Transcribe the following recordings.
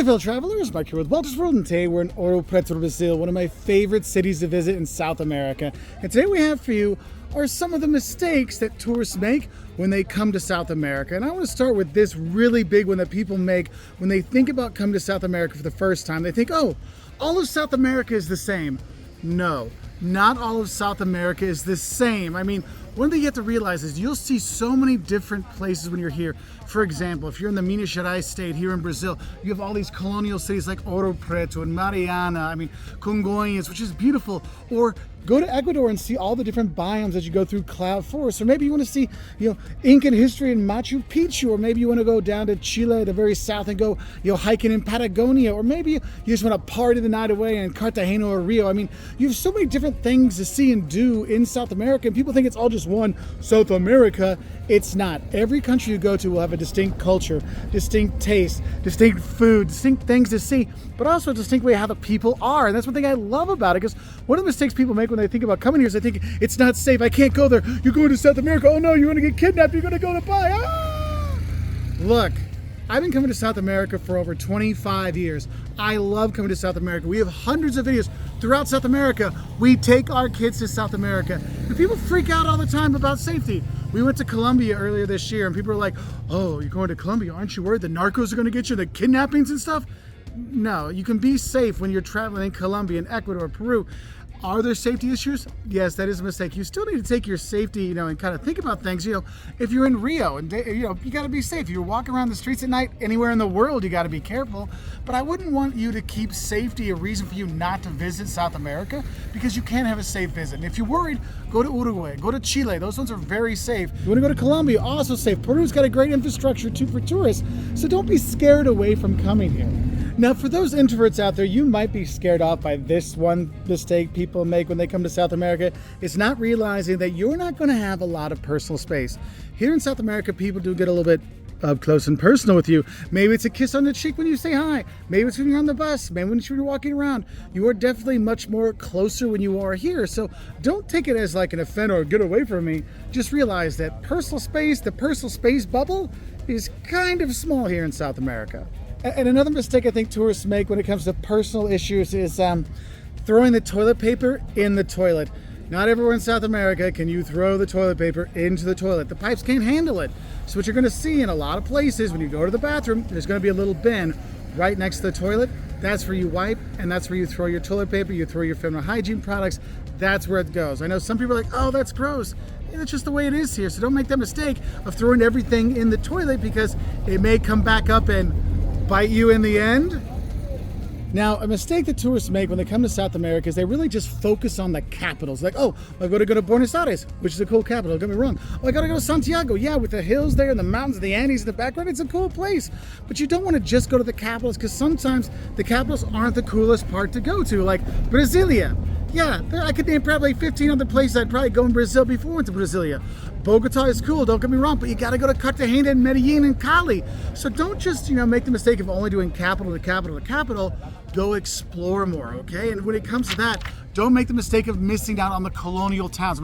fellow travelers, Mike here with Wolters World, and today we're in Ouro Preto, Brazil, one of my favorite cities to visit in South America. And today we have for you are some of the mistakes that tourists make when they come to South America. And I want to start with this really big one that people make when they think about coming to South America for the first time. They think, oh, all of South America is the same. No, not all of South America is the same. I mean, one thing you have to realize is you'll see so many different places when you're here. For example, if you're in the Minas Gerais state here in Brazil, you have all these colonial cities like Ouro Preto and Mariana, Congonhas, which is beautiful. Or go to Ecuador and see all the different biomes as you go through cloud forest. Or maybe you want to see, Incan history in Machu Picchu. Or maybe you want to go down to Chile, the very south, and go, hiking in Patagonia. Or maybe you just want to party the night away in Cartagena or Rio. I mean, you have so many different things to see and do in South America, and people think it's all just one South America. It's not. Every country you go to will have a distinct culture, distinct taste, distinct food, distinct things to see, but also a distinct way how the people are. And that's one thing I love about it, because one of the mistakes people make when they think about coming here is they think it's not safe. I can't go there. You're going to South America. Oh no, you're going to get kidnapped. You're going to go to buy. Ah! Look, I've been coming to South America for over 25 years. I love coming to South America. We have hundreds of videos throughout South America. We take our kids to South America. And people freak out all the time about safety. We went to Colombia earlier this year and people are like, oh, you're going to Colombia. Aren't you worried the narcos are going to get you, the kidnappings and stuff? No, you can be safe when you're traveling in Colombia and Ecuador, Peru. Are there safety issues? Yes, that is a mistake. You still need to take your safety, and kind of think about things. If you're in Rio, and you got to be safe. If you're walking around the streets at night, anywhere in the world, you got to be careful. But I wouldn't want you to keep safety a reason for you not to visit South America, because you can't have a safe visit. And if you're worried, go to Uruguay, go to Chile. Those ones are very safe. You want to go to Colombia, also safe. Peru's got a great infrastructure too for tourists. So don't be scared away from coming here. Now, for those introverts out there, you might be scared off by this one mistake people make when they come to South America. It's not realizing that you're not going to have a lot of personal space. Here in South America, people do get a little bit up close and personal with you. Maybe it's a kiss on the cheek when you say hi. Maybe it's when you're on the bus. Maybe when you're walking around. You are definitely much more closer when you are here. So don't take it as like an offense or get away from me. Just realize that personal space, the personal space bubble, is kind of small here in South America. And another mistake I think tourists make when it comes to personal issues is throwing the toilet paper in the toilet. Not everywhere in South America can you throw the toilet paper into the toilet. The pipes can't handle it. So what you're going to see in a lot of places when you go to the bathroom, there's going to be a little bin right next to the toilet. That's where you wipe, and that's where you throw your toilet paper, you throw your feminine hygiene products. That's where it goes. I know some people are like, oh, that's gross. Yeah, that's just the way it is here. So don't make that mistake of throwing everything in the toilet, because it may come back up and bite you in the end. Now, a mistake that tourists make when they come to South America is they really just focus on the capitals. Like, oh, I got to go to Buenos Aires, which is a cool capital, don't get me wrong. Oh, I got to go to Santiago. Yeah, with the hills there and the mountains, the Andes in the background, it's a cool place. But you don't want to just go to the capitals, because sometimes the capitals aren't the coolest part to go to, like Brasilia. Yeah, I could name probably 15 other places I'd probably go in Brazil before I went to Brasilia. Bogota is cool, don't get me wrong, but you gotta go to Cartagena and Medellin and Cali. So don't just, make the mistake of only doing capital to capital to capital. Go explore more, okay? And when it comes to that, don't make the mistake of missing out on the colonial towns.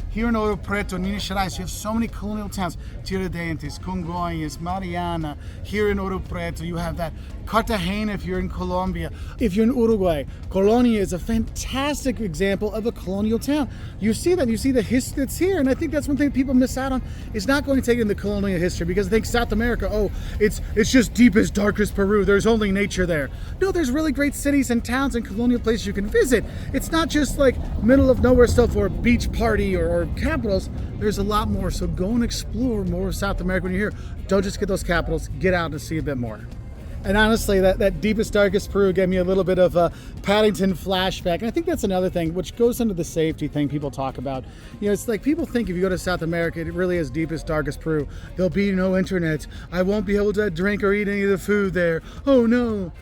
Here in Ouro Preto, Minas Gerais, you have so many colonial towns. Tiradentes, Congonhas, Mariana. Here in Ouro Preto, you have that. Cartagena if you're in Colombia. If you're in Uruguay, Colonia is a fantastic example of a colonial town. You see that, you see the history that's here, and I think that's one thing people miss out on, is not going to take in the colonial history, because they think South America, oh, it's just deepest, darkest Peru, there's only nature there. No, there's really great cities and towns and colonial places you can visit. It's not just like middle of nowhere stuff or beach party or capitals. There's a lot more, so go and explore more of South America when you're here. Don't just get those capitals, get out and see a bit more. And honestly, that deepest, darkest Peru gave me a little bit of a Paddington flashback. And I think that's another thing, which goes into the safety thing people talk about. It's like people think if you go to South America, it really is deepest, darkest Peru. There'll be no internet. I won't be able to drink or eat any of the food there. Oh no.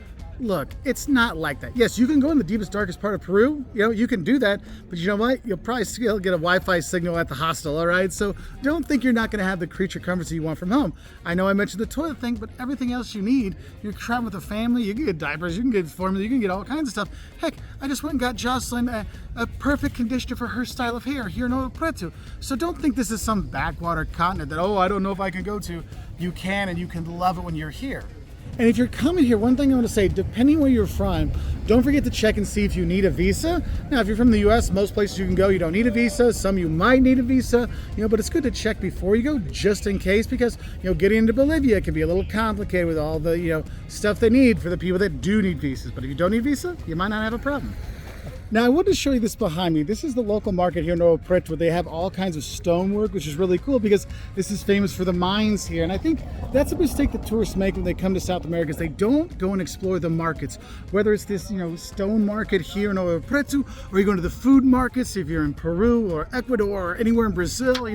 Look, it's not like that. Yes, you can go in the deepest, darkest part of Peru. You can do that. But you know what? You'll probably still get a Wi-Fi signal at the hostel, all right? So don't think you're not going to have the creature comforts you want from home. I know I mentioned the toilet thing, but everything else you need, you're traveling with a family, you can get diapers, you can get formula, you can get all kinds of stuff. Heck, I just went and got Jocelyn a perfect conditioner for her style of hair here in Ouro Preto. So don't think this is some backwater continent that, oh, I don't know if I can go to. You can, and you can love it when you're here. And if you're coming here, one thing I want to say, depending where you're from, don't forget to check and see if you need a visa. Now, if you're from the US, most places you can go, you don't need a visa. Some you might need a visa, but it's good to check before you go, just in case, because, getting into Bolivia can be a little complicated with all the, stuff they need for the people that do need visas. But if you don't need a visa, you might not have a problem. Now, I wanted to show you this behind me. This is the local market here in Ouro Preto, where they have all kinds of stonework, which is really cool because this is famous for the mines here. And I think that's a mistake that tourists make when they come to South America, is they don't go and explore the markets. Whether it's this, stone market here in Ouro Preto, or you go to the food markets, if you're in Peru or Ecuador or anywhere in Brazil,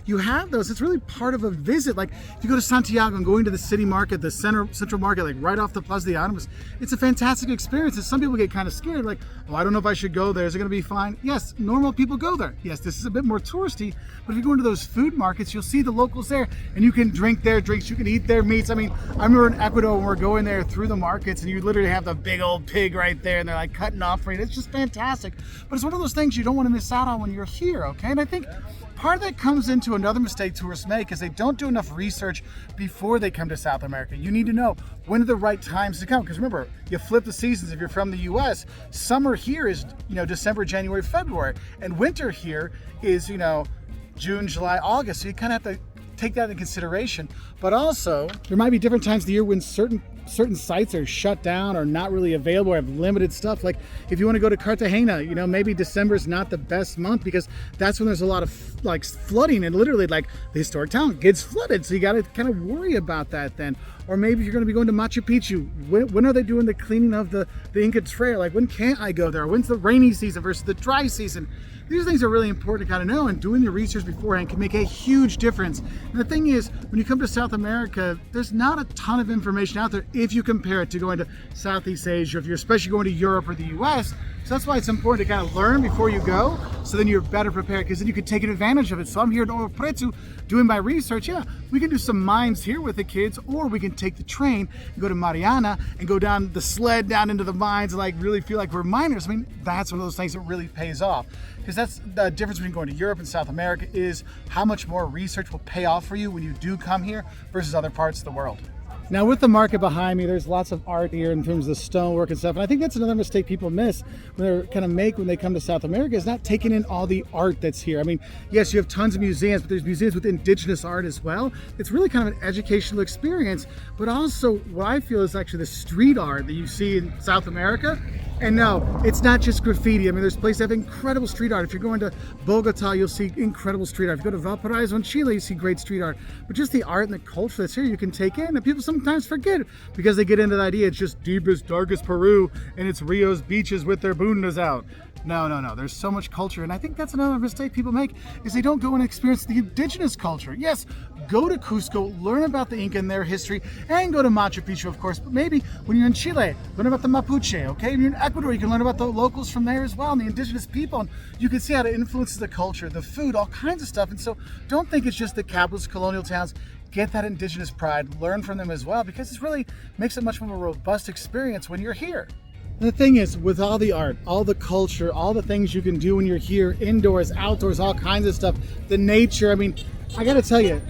you have those. It's really part of a visit. Like if you go to Santiago and going to the city market, the central market, like right off the Plaza de Armas, it's a fantastic experience. And some people get kind of scared, like, oh, I don't know if I should go there. Is it going to be fine? Yes, normal people go there. Yes, this is a bit more touristy, but if you go into those food markets, you'll see the locals there, and you can drink their drinks, you can eat their meats. I mean, I remember in Ecuador when we're going there through the markets, and you literally have the big old pig right there, and they're like cutting off for you. It's just fantastic. But it's one of those things you don't want to miss out on when you're here, okay? And I think part of that comes into another mistake tourists make, is they don't do enough research before they come to South America. You need to know when are the right times to come, because remember, you flip the seasons. If you're from the US, summer here is December, January, February, and winter here is June, July, August. So you kind of have to take that into consideration. But also, there might be different times of the year when certain sites are shut down or not really available or have limited stuff. Like if you want to go to Cartagena, maybe December is not the best month, because that's when there's a lot of flooding, and literally like the historic town gets flooded. So you got to kind of worry about that then. Or maybe if you're going to be going to Machu Picchu, when are they doing the cleaning of the Inca Trail? Like when can't I go there? When's the rainy season versus the dry season? These things are really important to kind of know, and doing your research beforehand can make a huge difference. And the thing is, when you come to South America, there's not a ton of information out there if you compare it to going to Southeast Asia, if you're especially going to Europe or the US. So that's why it's important to kind of learn before you go, so then you're better prepared, because then you can take advantage of it. So I'm here at Ouro Preto doing my research. Yeah, we can do some mines here with the kids, or we can take the train and go to Mariana and go down the sled down into the mines and like really feel like we're miners. I mean, that's one of those things that really pays off, because that's the difference between going to Europe and South America, is how much more research will pay off for you when you do come here versus other parts of the world. Now with the market behind me, there's lots of art here in terms of stonework and stuff. And I think that's another mistake people miss when they come to South America, is not taking in all the art that's here. I mean, yes, you have tons of museums, but there's museums with indigenous art as well. It's really kind of an educational experience, but also what I feel is actually the street art that you see in South America. And no, it's not just graffiti. I mean, there's places that have incredible street art. If you're going to Bogota, you'll see incredible street art. If you go to Valparaiso in Chile, you see great street art. But just the art and the culture that's here, you can take in. And people sometimes forget, because they get into the idea it's just deepest, darkest Peru, and it's Rio's beaches with their bundas out. No. There's so much culture. And I think that's another mistake people make, is they don't go and experience the indigenous culture. Yes, go to Cusco, learn about the Inca and their history, and go to Machu Picchu, of course. But maybe when you're in Chile, learn about the Mapuche, okay? When you're in Ecuador, you can learn about the locals from there as well, and the indigenous people. And you can see how it influences the culture, the food, all kinds of stuff. And so don't think it's just the capitalist colonial towns. Get that indigenous pride, learn from them as well, because it really makes it much more of a robust experience when you're here. And the thing is, with all the art, all the culture, all the things you can do when you're here, indoors, outdoors, all kinds of stuff, the nature, I mean, I gotta tell you,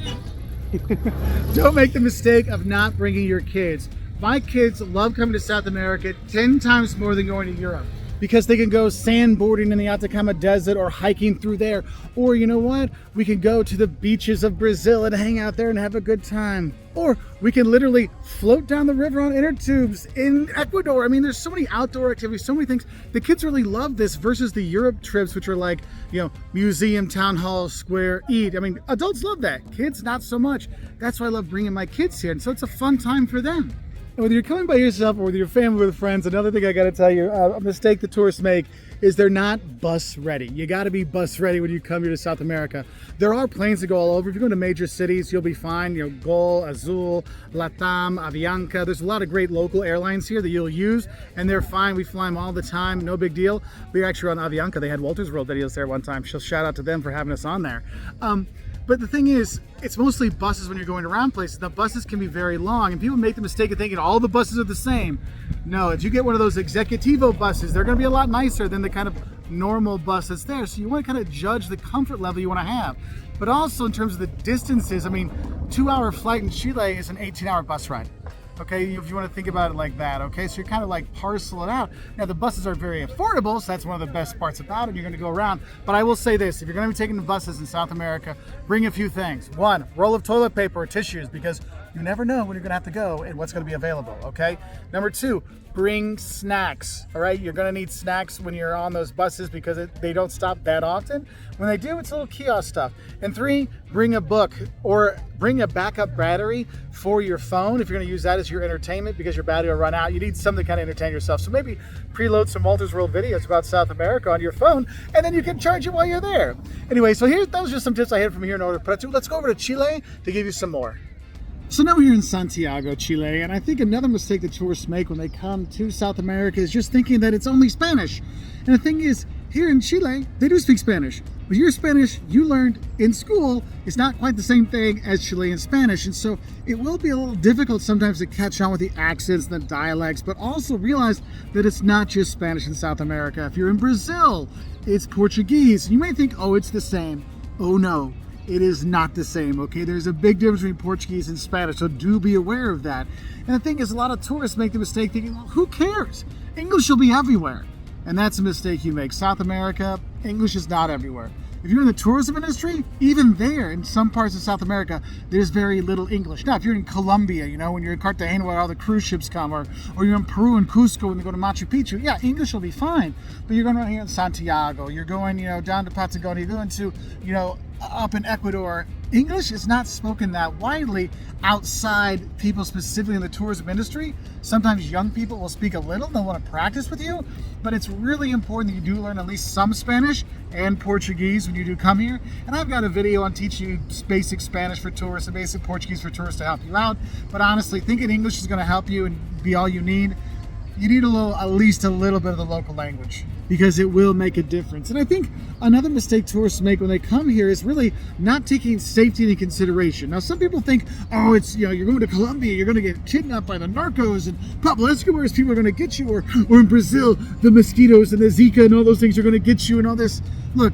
don't make the mistake of not bringing your kids. My kids love coming to South America 10 times more than going to Europe, because they can go sandboarding in the Atacama Desert or hiking through there. Or you know what? We can go to the beaches of Brazil and hang out there and have a good time. Or we can literally float down the river on inner tubes in Ecuador. I mean, there's so many outdoor activities, so many things. The kids really love this versus the Europe trips, which are like, museum, town hall, square, eat. I mean, adults love that. Kids, not so much. That's why I love bringing my kids here. And so it's a fun time for them. And whether you're coming by yourself or with your family or with friends, another thing I got to tell you, a mistake the tourists make is they're not bus ready. You got to be bus ready when you come here to South America. There are planes that go all over. If you go to major cities, you'll be fine. Gol, Azul, Latam, Avianca. There's a lot of great local airlines here that you'll use, and they're fine. We fly them all the time, no big deal. We were actually on Avianca. They had Woltersworld videos there one time. So shout out to them for having us on there. But the thing is, it's mostly buses when you're going around places. The buses can be very long, and people make the mistake of thinking all the buses are the same. No, if you get one of those Executivo buses, they're going to be a lot nicer than the kind of normal bus that's there. So you want to kind of judge the comfort level you want to have. But also in terms of the distances, I mean, 2-hour flight in Chile is an 18-hour bus ride. Okay, if you want to think about it like that, okay? So you're kind of like parcel it out. Now the buses are very affordable, so that's one of the best parts about it. You're going to go around. But I will say this, if you're going to be taking the buses in South America, bring a few things. One, roll of toilet paper or tissues, because you never know when you're going to have to go and what's going to be available, okay? Number two, bring snacks, all right? You're going to need snacks when you're on those buses because they don't stop that often. When they do, it's a little kiosk stuff. And three, bring a book or bring a backup battery for your phone if you're going to use that as your entertainment because your battery will run out. You need something to kind of entertain yourself. So maybe preload some Wolters World videos about South America on your phone, and then you can charge it while you're there. Anyway, so that was just some tips I had from here in Order Preto. Let's go over to Chile to give you some more. So now we're here in Santiago, Chile, and I think another mistake that tourists make when they come to South America is just thinking that it's only Spanish. And the thing is, here in Chile, they do speak Spanish. But your Spanish you learned in school is not quite the same thing as Chilean Spanish. And so it will be a little difficult sometimes to catch on with the accents and the dialects, but also realize that it's not just Spanish in South America. If you're in Brazil, it's Portuguese. You may think, oh, it's the same. Oh, no. It is not the same, okay? There's a big difference between Portuguese and Spanish, so do be aware of that. And the thing is, a lot of tourists make the mistake thinking, well, who cares? English will be everywhere. And that's a mistake you make. South America, English is not everywhere. If you're in the tourism industry, even there, in some parts of South America, there's very little English. Now, if you're in Colombia, you know, when you're in Cartagena where all the cruise ships come, or you're in Peru and Cusco when they go to Machu Picchu, yeah, English will be fine. But you're going around here in Santiago, you're going, you know, down to Patagonia, you're going to, you know, up in Ecuador, English is not spoken that widely outside people specifically in the tourism industry. Sometimes young people will speak a little, they'll want to practice with you, but it's really important that you do learn at least some Spanish and Portuguese when you do come here. And I've got a video on teaching you basic Spanish for tourists and basic Portuguese for tourists to help you out. But honestly, thinking English is going to help you and be all you need at least a little bit of the local language, because it will make a difference. And I think another mistake tourists make when they come here is really not taking safety into consideration. Now, some people think, oh, it's, you know, you're going to Colombia, you're going to get kidnapped by the narcos and Pablo Escobar's people are going to get you, or in Brazil, the mosquitoes and the Zika and all those things are going to get you and all this. Look,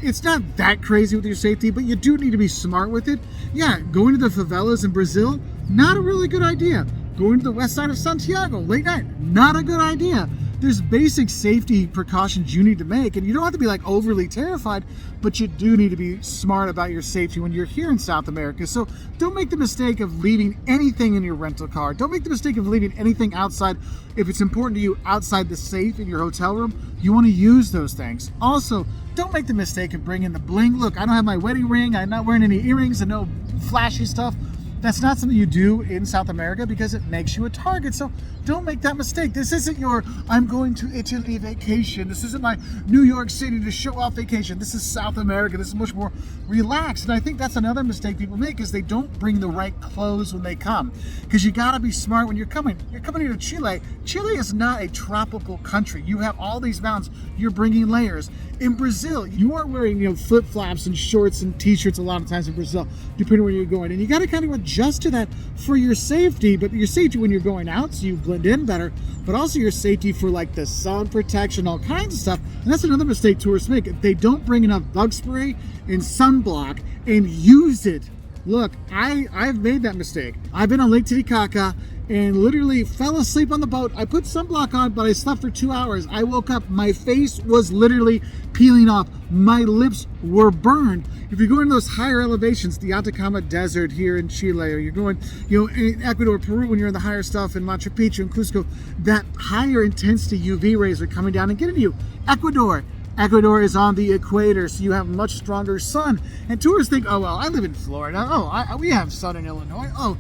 it's not that crazy with your safety, but you do need to be smart with it. Yeah, going to the favelas in Brazil, not a really good idea. Going to the west side of Santiago late night, not a good idea. There's basic safety precautions you need to make, and you don't have to be like overly terrified, but you do need to be smart about your safety when you're here in South America. So don't make the mistake of leaving anything in your rental car. Don't make the mistake of leaving anything outside. If it's important to you outside the safe in your hotel room, you want to use those things. Also, don't make the mistake of bringing the bling. Look, I don't have my wedding ring. I'm not wearing any earrings and no flashy stuff. That's not something you do in South America because it makes you a target. So don't make that mistake. This isn't your, I'm going to Italy vacation. This isn't my New York City to show off vacation. This is South America. This is much more relaxed. And I think that's another mistake people make, is they don't bring the right clothes when they come. Because you gotta be smart when you're coming. You're coming here to Chile. Chile is not a tropical country. You have all these mountains. You're bringing layers. In Brazil, you aren't wearing, you know, flip-flops and shorts and t-shirts a lot of times in Brazil, depending on where you're going. And you got to kind of adjust to that for your safety, but your safety when you're going out so you blend in better, but also your safety for like the sun protection, all kinds of stuff. And that's another mistake tourists make. If they don't bring enough bug spray and sunblock and use it. Look, I've made that mistake. I've been on Lake Titicaca and literally fell asleep on the boat. I put sunblock on, but I slept for 2 hours. I woke up, my face was literally peeling off. My lips were burned. If you're going to those higher elevations, the Atacama Desert here in Chile, or you're going, you know, in Ecuador, Peru, when you're in the higher stuff in Machu Picchu and Cusco, that higher intensity UV rays are coming down and getting you. Ecuador is on the equator, so you have much stronger sun. And tourists think, oh, well, I live in Florida. Oh, we have sun in Illinois. Oh,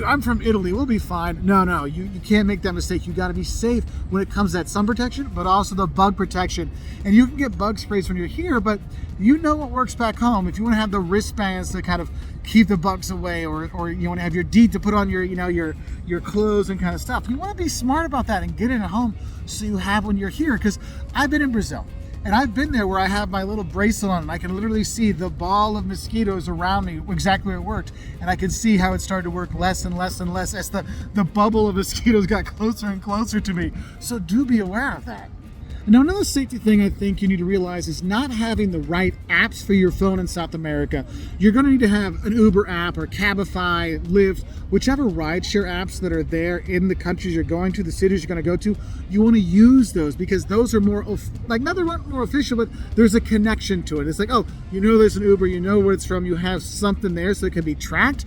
I'm from Italy. We'll be fine. No, you can't make that mistake. You got to be safe when it comes to that sun protection, but also the bug protection. And you can get bug sprays when you're here, but you know what works back home. If you want to have the wristbands to kind of keep the bugs away, or you want to have your DEET to put on your, you know, your clothes and kind of stuff. You want to be smart about that and get it at home so you have when you're here. Because I've been in Brazil. And I've been there where I have my little bracelet on and I can literally see the ball of mosquitoes around me, exactly where it worked. And I could see how it started to work less and less and less as the bubble of mosquitoes got closer and closer to me. So do be aware of that. Now, another safety thing I think you need to realize is not having the right apps for your phone in South America. You're going to need to have an Uber app or Cabify, Lyft, whichever rideshare apps that are there in the countries you're going to, the cities you're going to go to. You want to use those because those are more, like, not they're more official, but there's a connection to it. It's like, oh, you know there's an Uber, you know where it's from, you have something there so it can be tracked.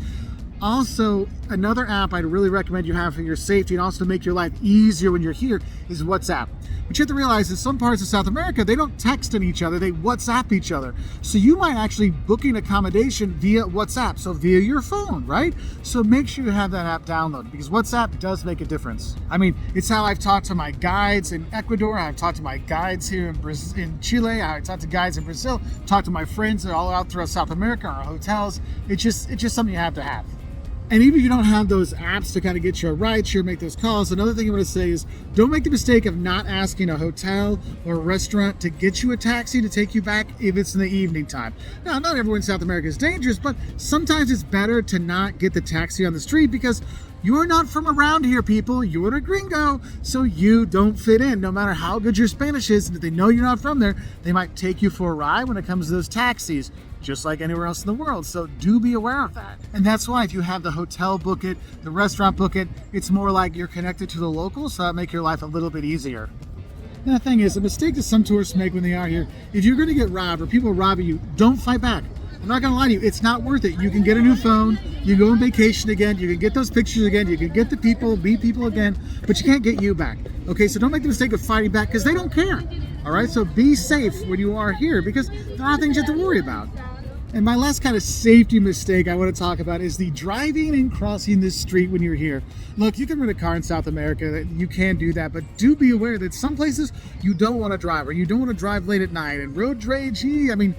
Also, another app I'd really recommend you have for your safety and also to make your life easier when you're here is WhatsApp. But you have to realize in some parts of South America, they don't text in each other, they WhatsApp each other. So you might actually book an accommodation via WhatsApp, so via your phone, right? So make sure you have that app downloaded because WhatsApp does make a difference. I mean, it's how I've talked to my guides in Ecuador, I've talked to my guides here in Chile, I've talked to guides in Brazil, talked to my friends that are all out throughout South America, our hotels. It's just something you have to have. And even if you don't have those apps to kind of get you a rideshare, make those calls, another thing I want to say is don't make the mistake of not asking a hotel or a restaurant to get you a taxi to take you back if it's in the evening time. Now, not everyone in South America is dangerous, but sometimes it's better to not get the taxi on the street because you're not from around here, people. You're a gringo, so you don't fit in. No matter how good your Spanish is, and if they know you're not from there, they might take you for a ride when it comes to those taxis, just like anywhere else in the world. So do be aware of that. And that's why if you have the hotel book it, the restaurant book it, it's more like you're connected to the locals, so that'll make your life a little bit easier. Now, the thing is, a mistake that some tourists make when they are here, if you're going to get robbed or people robbing you, don't fight back. I'm not going to lie to you, it's not worth it. You can get a new phone, you go on vacation again, you can get those pictures again, you can get the people, meet people again, but you can't get you back. Okay, so don't make the mistake of fighting back because they don't care. All right, so be safe when you are here because there are things you have to worry about. And my last kind of safety mistake I want to talk about is the driving and crossing this street when you're here. Look, you can rent a car in South America, you can do that, but do be aware that some places you don't want to drive or you don't want to drive late at night. And road rage, I mean,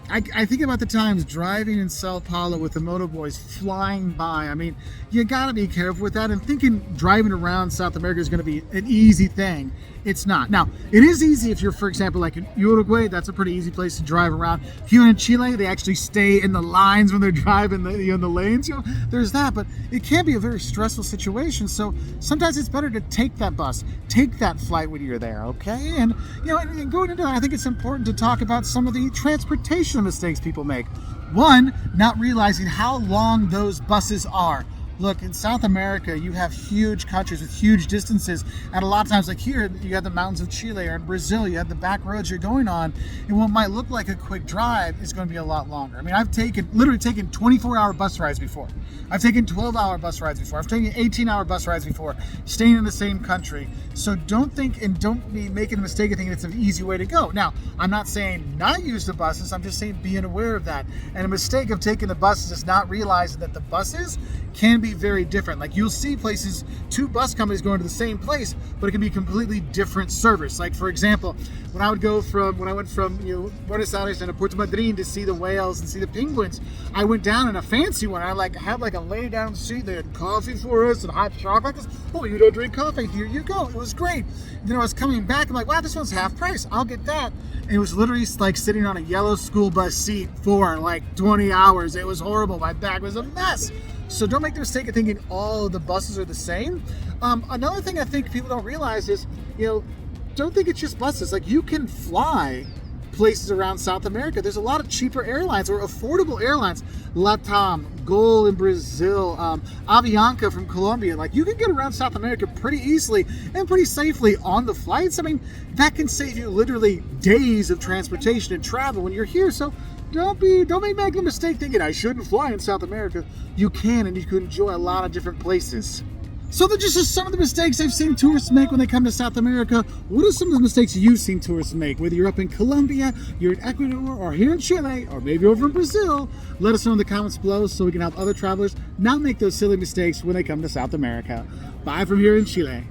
I think about the times driving in Sao Paulo with the moto boys flying by. I mean, you gotta be careful with that and thinking driving around South America is gonna be an easy thing. It's not. Now, it is easy if you're, for example, like in Uruguay, that's a pretty easy place to drive around. Here in Chile, they actually stay in the lines when they're driving in the lanes. There's that, but it can be a very stressful situation. So sometimes it's better to take that bus, take that flight when you're there, okay? And and going into that, I think it's important to talk about some of the transportation mistakes people make. One, not realizing how long those buses are. Look, in South America, you have huge countries with huge distances. And a lot of times, like here, you have the mountains of Chile, or in Brazil, you have the back roads you're going on. And what might look like a quick drive is going to be a lot longer. I mean, I've literally taken 24-hour bus rides before. I've taken 12-hour bus rides before. I've taken 18-hour bus rides before, staying in the same country. So don't think and don't be making a mistake of thinking it's an easy way to go. Now, I'm not saying not use the buses. I'm just saying being aware of that. And a mistake of taking the buses is not realizing that the buses can be very different. Like you'll see places, two bus companies going to the same place, but it can be completely different service. Like for example, when I went from Buenos Aires and Puerto Madryn to see the whales and see the penguins, I went down in a fancy one. I had a lay down seat. They had coffee for us and hot chocolate. Oh, you don't drink coffee? Here you go. It was great. Then I was coming back. I'm like, wow, this one's half price. I'll get that. And it was literally like sitting on a yellow school bus seat for like 20 hours. It was horrible. My bag was a mess. So don't make the mistake of thinking all of the buses are the same. Another thing I think people don't realize is, don't think it's just buses. Like you can fly places around South America. There's a lot of cheaper airlines or affordable airlines. Latam, Gol in Brazil, Avianca from Colombia. Like you can get around South America pretty easily and pretty safely on the flights. I mean, that can save you literally days of transportation and travel when you're here. So don't make the mistake thinking I shouldn't fly in South America. You can, and you can enjoy a lot of different places. So they're just some of the mistakes I've seen tourists make when they come to South America. What are some of the mistakes you've seen tourists make? Whether you're up in Colombia, you're in Ecuador, or here in Chile, or maybe over in Brazil, let us know in the comments below so we can help other travelers not make those silly mistakes when they come to South America. Bye from here in Chile.